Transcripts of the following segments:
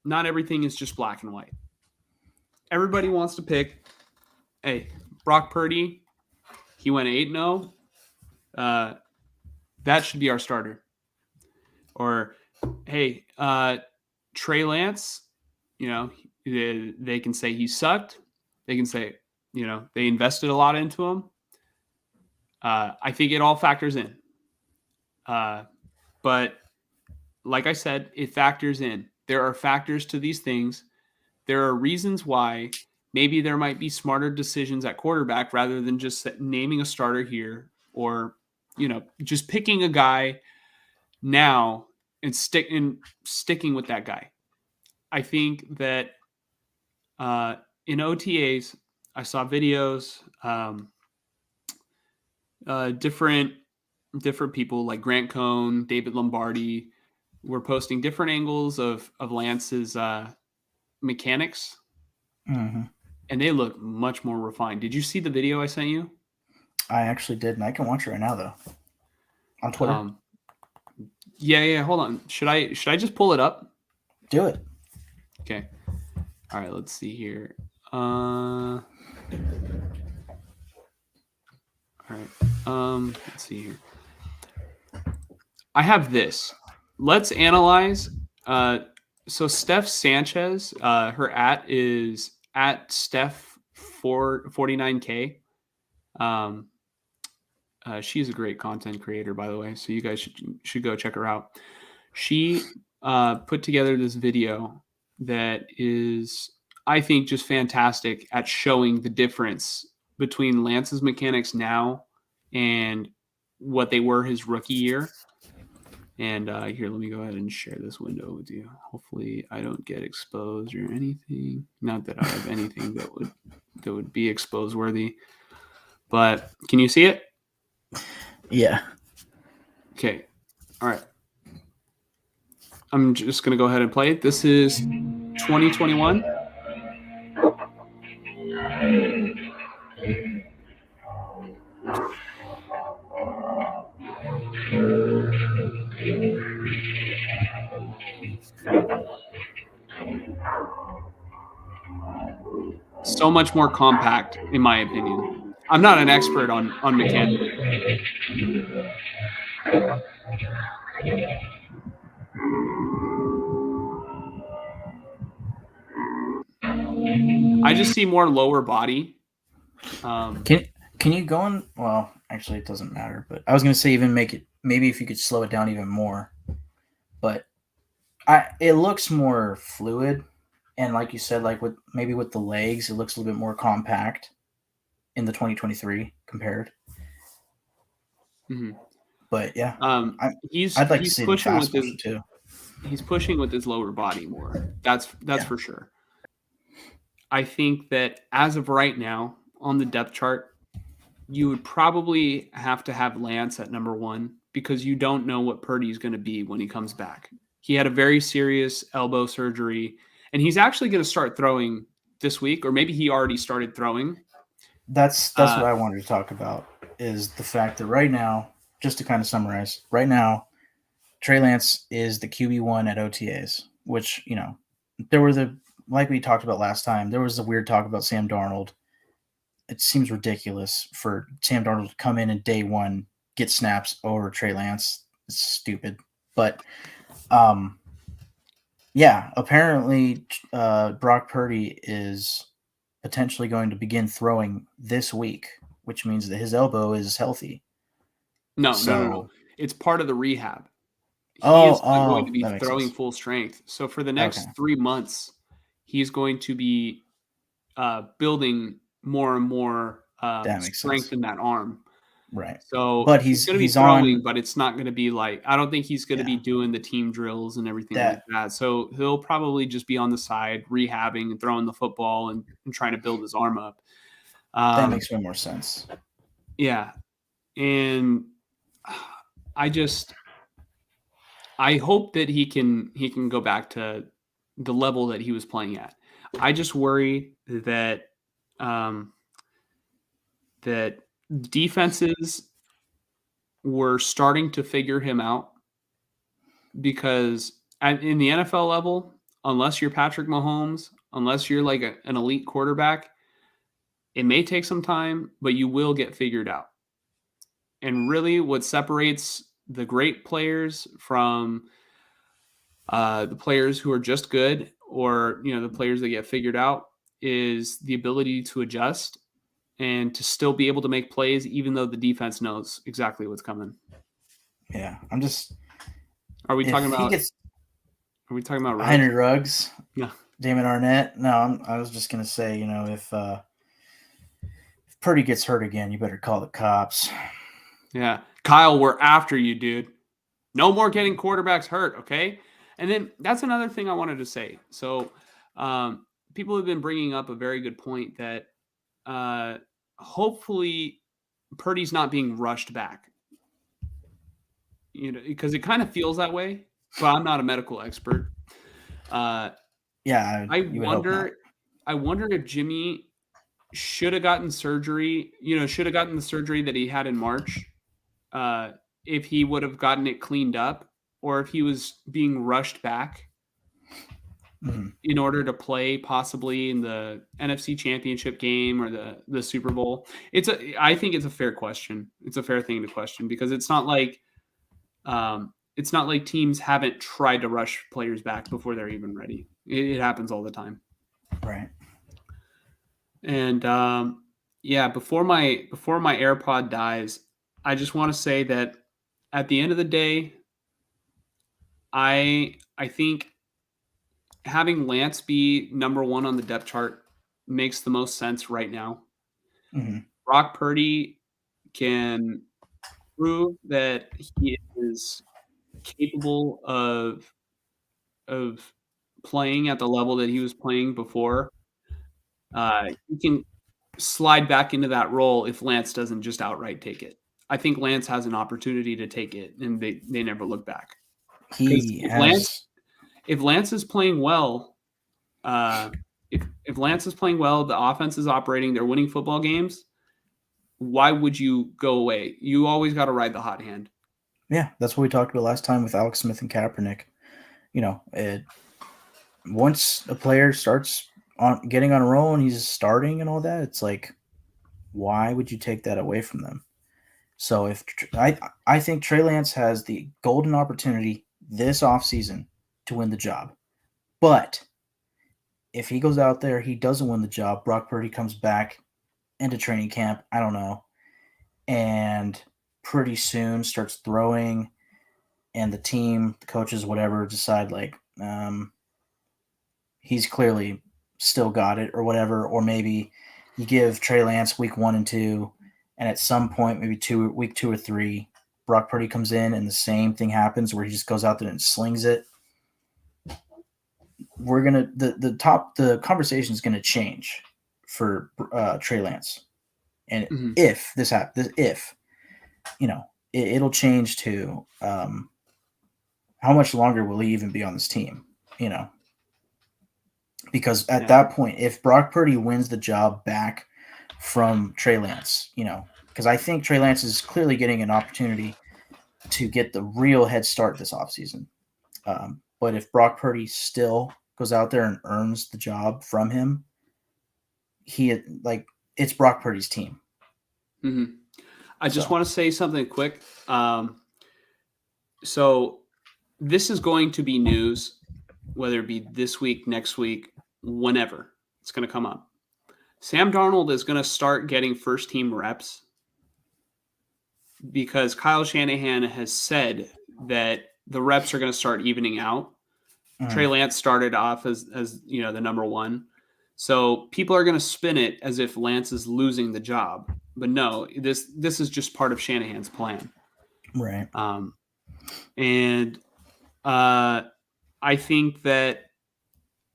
not everything is just black and white. Everybody wants to pick, hey, Brock Purdy, he went 8-0. That should be our starter. Or, hey, Trey Lance, they can say he sucked. They can say, they invested a lot into him. I think it all factors in. But like I said, it factors in. There are factors to these things. There are reasons why maybe there might be smarter decisions at quarterback rather than just naming a starter here or, just picking a guy now and sticking with that guy. I think that in OTAs, I saw videos, different people like Grant Cohn, David Lombardi were posting different angles of Lance's mechanics, Mm-hmm. and they look much more refined. Did you see the video I sent you? I actually did, and I can watch it right now though on Twitter. Yeah. Hold on. Should I just pull it up? Do it. Okay. All right. Let's see here. All right. Let's see here. I have this. Let's analyze. So Steph Sanchez, her is at Steph 49K. She's a great content creator, by the way. So you guys should go check her out. She put together this video that is, I think, just fantastic at showing the difference between Lance's mechanics now and what they were his rookie year. And here, let me go ahead and share this window with you. Hopefully, I don't get exposed or anything. Not that I have anything that would be expose worthy. But can you see it? Yeah. Okay. All right. I'm just going to go ahead and play it. This is 2021. So much more compact, in my opinion. I'm not an expert on mechanics. I just see more lower body. Can you go on? Well, actually, it doesn't matter. But I was going to say even make it maybe if you could slow it down even more. But it looks more fluid, and like you said, like with the legs, it looks a little bit more compact in the 2023 compared. Mm-hmm. But yeah, I'd like to see pushing with his too. He's pushing with his lower body more. That's for sure. I think that as of right now on the depth chart, you would probably have to have Lance at number 1 because you don't know what Purdy is going to be when he comes back. He had a very serious elbow surgery, and he's actually going to start throwing this week, or maybe he already started throwing. That's what I wanted to talk about, is the fact that right now, just to kind of summarize, right now, Trey Lance is the QB1 at OTAs, which, there were like we talked about last time, there was the weird talk about Sam Darnold. It seems ridiculous for Sam Darnold to come in and day one get snaps over Trey Lance. It's stupid. But, yeah, apparently Brock Purdy is potentially going to begin throwing this week, which means that his elbow is healthy. No. It's part of the rehab. He is not going to be throwing full strength. So for the next 3 months, he's going to be building more and more strength in that arm. Right. So but he's going to be throwing, but it's not going to be like, I don't think he's going to be doing the team drills and everything like that. So he'll probably just be on the side rehabbing and throwing the football and trying to build his arm up. That makes way more sense. Yeah. And I hope that he can go back to the level that he was playing at. I just worry that that defenses were starting to figure him out, because in the NFL level, unless you're Patrick Mahomes, unless you're like an elite quarterback, it may take some time, but you will get figured out. And really, what separates the great players from the players who are just good, or the players that get figured out, is the ability to adjust and to still be able to make plays, even though the defense knows exactly what's coming. Yeah, I'm just. Are we talking If he about? gets Are we talking about Ruggs? Henry Ruggs, Yeah. Damon Arnett, no, I was just gonna say, if Purdy gets hurt again, you better call the cops. Yeah, Kyle, we're after you, dude. No more getting quarterbacks hurt, okay? And then that's another thing I wanted to say. So, people have been bringing up a very good point that hopefully Purdy's not being rushed back. Because it kind of feels that way, but I'm not a medical expert. Yeah, I you would hope not. wonder if Jimmy should have gotten surgery. Should have gotten the surgery that he had in March. If he would have gotten it cleaned up, or if he was being rushed back in order to play possibly in the NFC Championship game or the Super Bowl. I think it's a fair question. It's a fair thing to question, because it's not like teams haven't tried to rush players back before they're even ready. It happens all the time. Right. And before my AirPod dies, I just want to say that at the end of the day, I think having Lance be number one on the depth chart makes the most sense right now. Mm-hmm. Brock Purdy can prove that he is capable of playing at the level that he was playing before. He can slide back into that role if Lance doesn't just outright take it. I think Lance has an opportunity to take it, and they never look back. If Lance is playing well, if Lance is playing well, the offense is operating, they're winning football games, why would you go away? You always got to ride the hot hand. Yeah, that's what we talked about last time with Alex Smith and Kaepernick. Once a player starts getting on a roll and he's starting and all that, it's like, why would you take that away from them? So I think Trey Lance has the golden opportunity this offseason to win the job. But if he goes out there, he doesn't win the job, Brock Purdy comes back into training camp, I don't know, and pretty soon starts throwing, and the team, the coaches, whatever, decide like he's clearly still got it or whatever, or maybe you give Trey Lance week 1 and 2, and at some point, maybe week 2 or 3, Brock Purdy comes in and the same thing happens where he just goes out there and slings it. We're gonna the conversation is gonna change for Trey Lance, and if this happens, it'll change to how much longer will he even be on this team? Because at that point, if Brock Purdy wins the job back from Trey Lance, because I think Trey Lance is clearly getting an opportunity to get the real head start this offseason. But if Brock Purdy still goes out there and earns the job from him, it's Brock Purdy's team. Mm-hmm. I just want to say something quick. So this is going to be news, whether it be this week, next week, whenever it's going to come up. Sam Darnold is going to start getting first team reps because Kyle Shanahan has said that the reps are going to start evening out. Trey Lance started off as the number one. So people are going to spin it as if Lance is losing the job. But no, this is just part of Shanahan's plan. Right. And I think that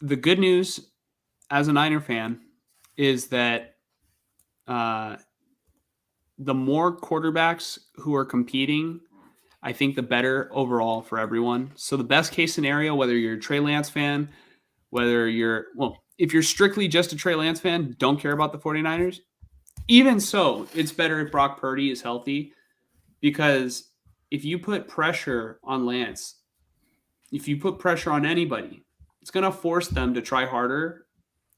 the good news as a Niner fan is that the more quarterbacks who are competing, I think the better overall for everyone. So the best case scenario, whether you're a Trey Lance fan, if you're strictly just a Trey Lance fan, don't care about the 49ers, even so, it's better if Brock Purdy is healthy, because if you put pressure on Lance, if you put pressure on anybody, It's going to force them to try harder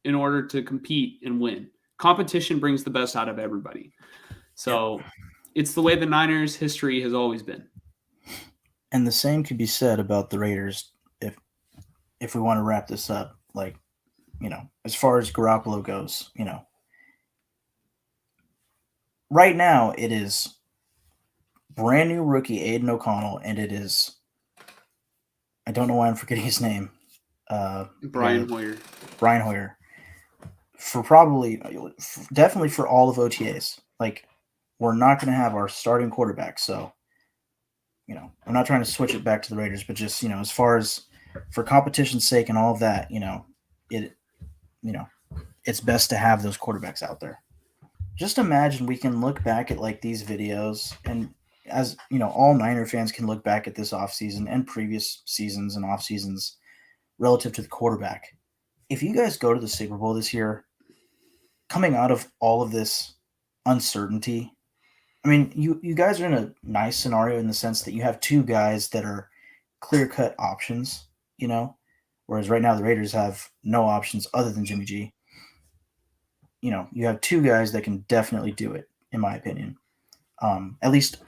in order to compete and win. Competition brings the best out of everybody. So it's the way the Niners' history has always been. And the same could be said about the Raiders if we want to wrap this up. Like, as far as Garoppolo goes, right now it is brand new rookie Aiden O'Connell, and it is, I don't know why I'm forgetting his name. Brian Hoyer. Brian Hoyer. Definitely for all of OTAs. Like, we're not going to have our starting quarterback. So, I'm not trying to switch it back to the Raiders, but just, as far as for competition's sake and all of that, it's best to have those quarterbacks out there. Just imagine we can look back at like these videos, and as all Niner fans can look back at this offseason and previous seasons and off seasons relative to the quarterback. If you guys go to the Super Bowl this year, coming out of all of this uncertainty, I mean, you guys are in a nice scenario in the sense that you have two guys that are clear-cut options, whereas right now the Raiders have no options other than Jimmy G. You have two guys that can definitely do it, in my opinion. At least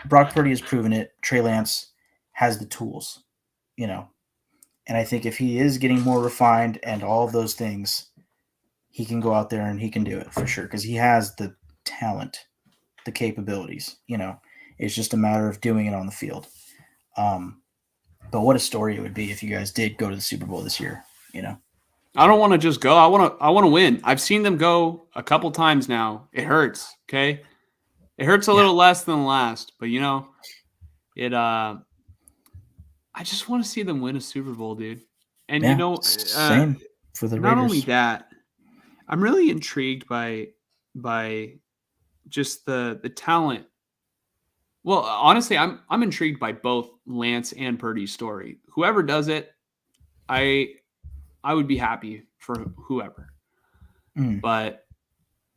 Brock Purdy has proven it. Trey Lance has the tools, and I think if he is getting more refined and all of those things, he can go out there and he can do it for sure because he has the talent, the capabilities. It's just a matter of doing it on the field. But what a story it would be if you guys did go to the Super Bowl this year. I don't want to just go. I want to win. I've seen them go a couple times now. It hurts. Okay, it hurts a little less than the last, but it. I just want to see them win a Super Bowl, dude. And same for the Raiders. Not only that, I'm really intrigued by just the talent. Well, honestly, I'm intrigued by both Lance and Purdy's story. Whoever does it, I would be happy for whoever. But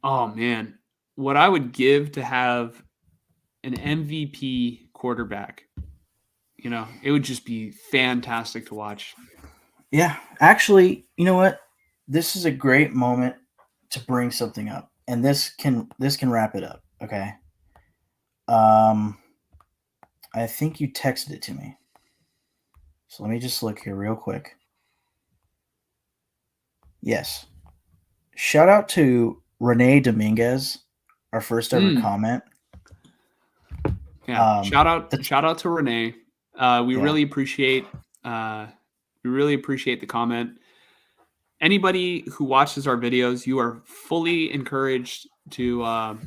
oh man, what I would give to have an MVP quarterback, it would just be fantastic to watch. Yeah, actually, you know what? This is a great moment to bring something up, and this can wrap it up. Okay. I think you texted it to me, so let me just look here real quick. Yes. Shout out to Renee Dominguez, our first ever comment. Yeah. Shout out to Renee. We really appreciate the comment. Anybody who watches our videos, you are fully encouraged to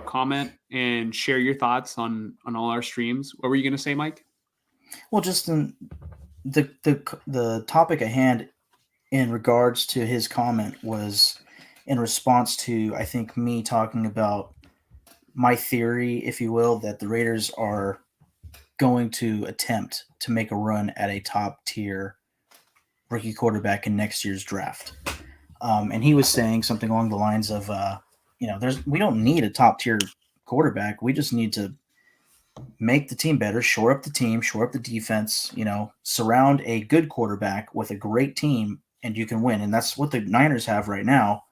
comment and share your thoughts on all our streams. What were you going to say, Mike? Well, just in the topic at hand in regards to his comment was in response to, I think, me talking about my theory, if you will, that the Raiders are going to attempt to make a run at a top tier rookie quarterback in next year's draft. And he was saying something along the lines of, we don't need a top tier quarterback. We just need to make the team better, shore up the team, shore up the defense, surround a good quarterback with a great team, and you can win. And that's what the Niners have right now.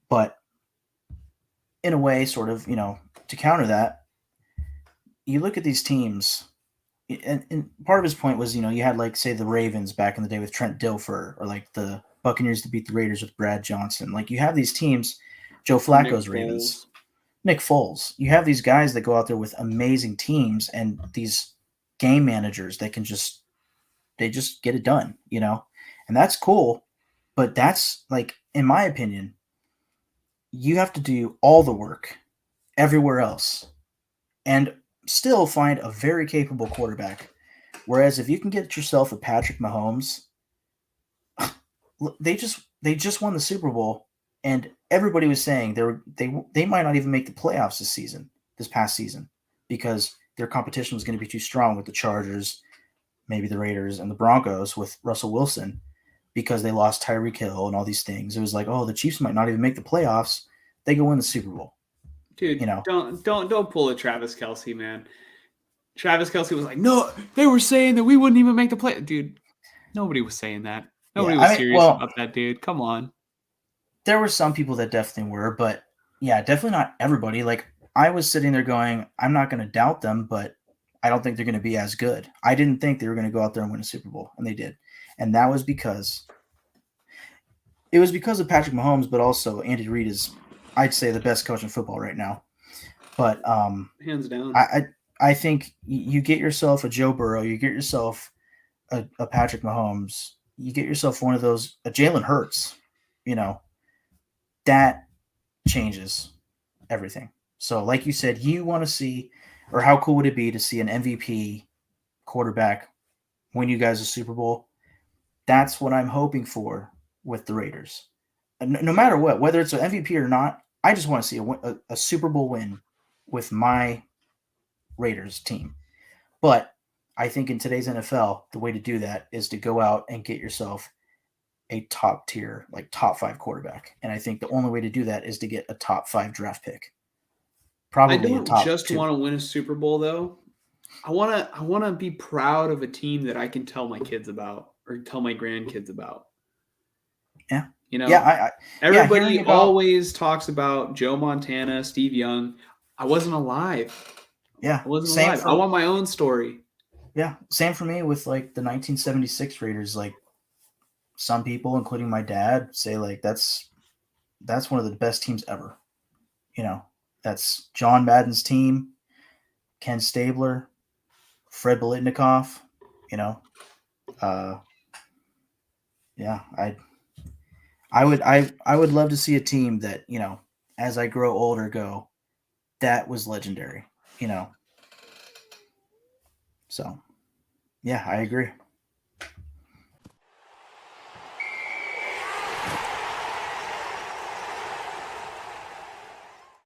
But in a way, sort of, to counter that, you look at these teams, and part of his point was, you had like, say, the Ravens back in the day with Trent Dilfer, or like the Buccaneers to beat the Raiders with Brad Johnson. Like, you have these teams, Joe Flacco's Ravens, Nick Foles. You have these guys that go out there with amazing teams and these game managers that can just get it done, and that's cool. But that's, like, in my opinion, you have to do all the work everywhere else and still find a very capable quarterback. Whereas if you can get yourself a Patrick Mahomes, they just won the Super Bowl, and everybody was saying they might not even make the playoffs this past season, because their competition was going to be too strong with the Chargers, maybe the Raiders, and the Broncos with Russell Wilson, because they lost Tyreek Hill and all these things. It was like, oh, the Chiefs might not even make the playoffs. They go win the Super Bowl. Dude, don't pull a Travis Kelce, man. Travis Kelce was like, no, they were saying that we wouldn't even make the play. Dude, Nobody was saying that. Yeah, Nobody I was mean, serious well, about that, dude. Come on. there were some people that definitely were, but yeah, definitely not everybody. Like I was sitting there going, I'm not going to doubt them, but I don't think they're going to be as good. I didn't think they were going to go out there and win a Super Bowl, and they did, and that was because it was because of Patrick Mahomes, but also Andy Reid is, I'd say, the best coach in football right now. But Hands down. I think you get yourself a Joe Burrow, you get yourself a Patrick Mahomes, you get yourself one of those a Jalen Hurts, you know that changes everything. So, like you said, you want to see, or how cool would it be to see an MVP quarterback win you guys a Super Bowl? That's what I'm hoping for with the Raiders. No matter what, whether it's an MVP or not, I just want to see a Super Bowl win with my Raiders team. But I think in today's NFL, the way to do that is to go out and get yourself a top tier, like top five quarterback. And I think the only way to do that is to get a top five draft pick, I probably a don't top just two. want to win a Super Bowl though. I want to be proud of a team that I can tell my kids about or tell my grandkids about. Yeah, You yeah, know, yeah. everybody Hearing about always talks about Joe Montana, Steve Young. I wasn't alive. yeah, I wasn't same alive. I for want my own story. yeah, same for me with like the 1976 Raiders. Like some people, including my dad, say like that's one of the best teams ever. You know, that's John Madden's team, Ken Stabler, Fred Bolitnikoff. You know, uh, yeah, I would love to see a team that as I grow older, go that was legendary. You know, so yeah, I agree.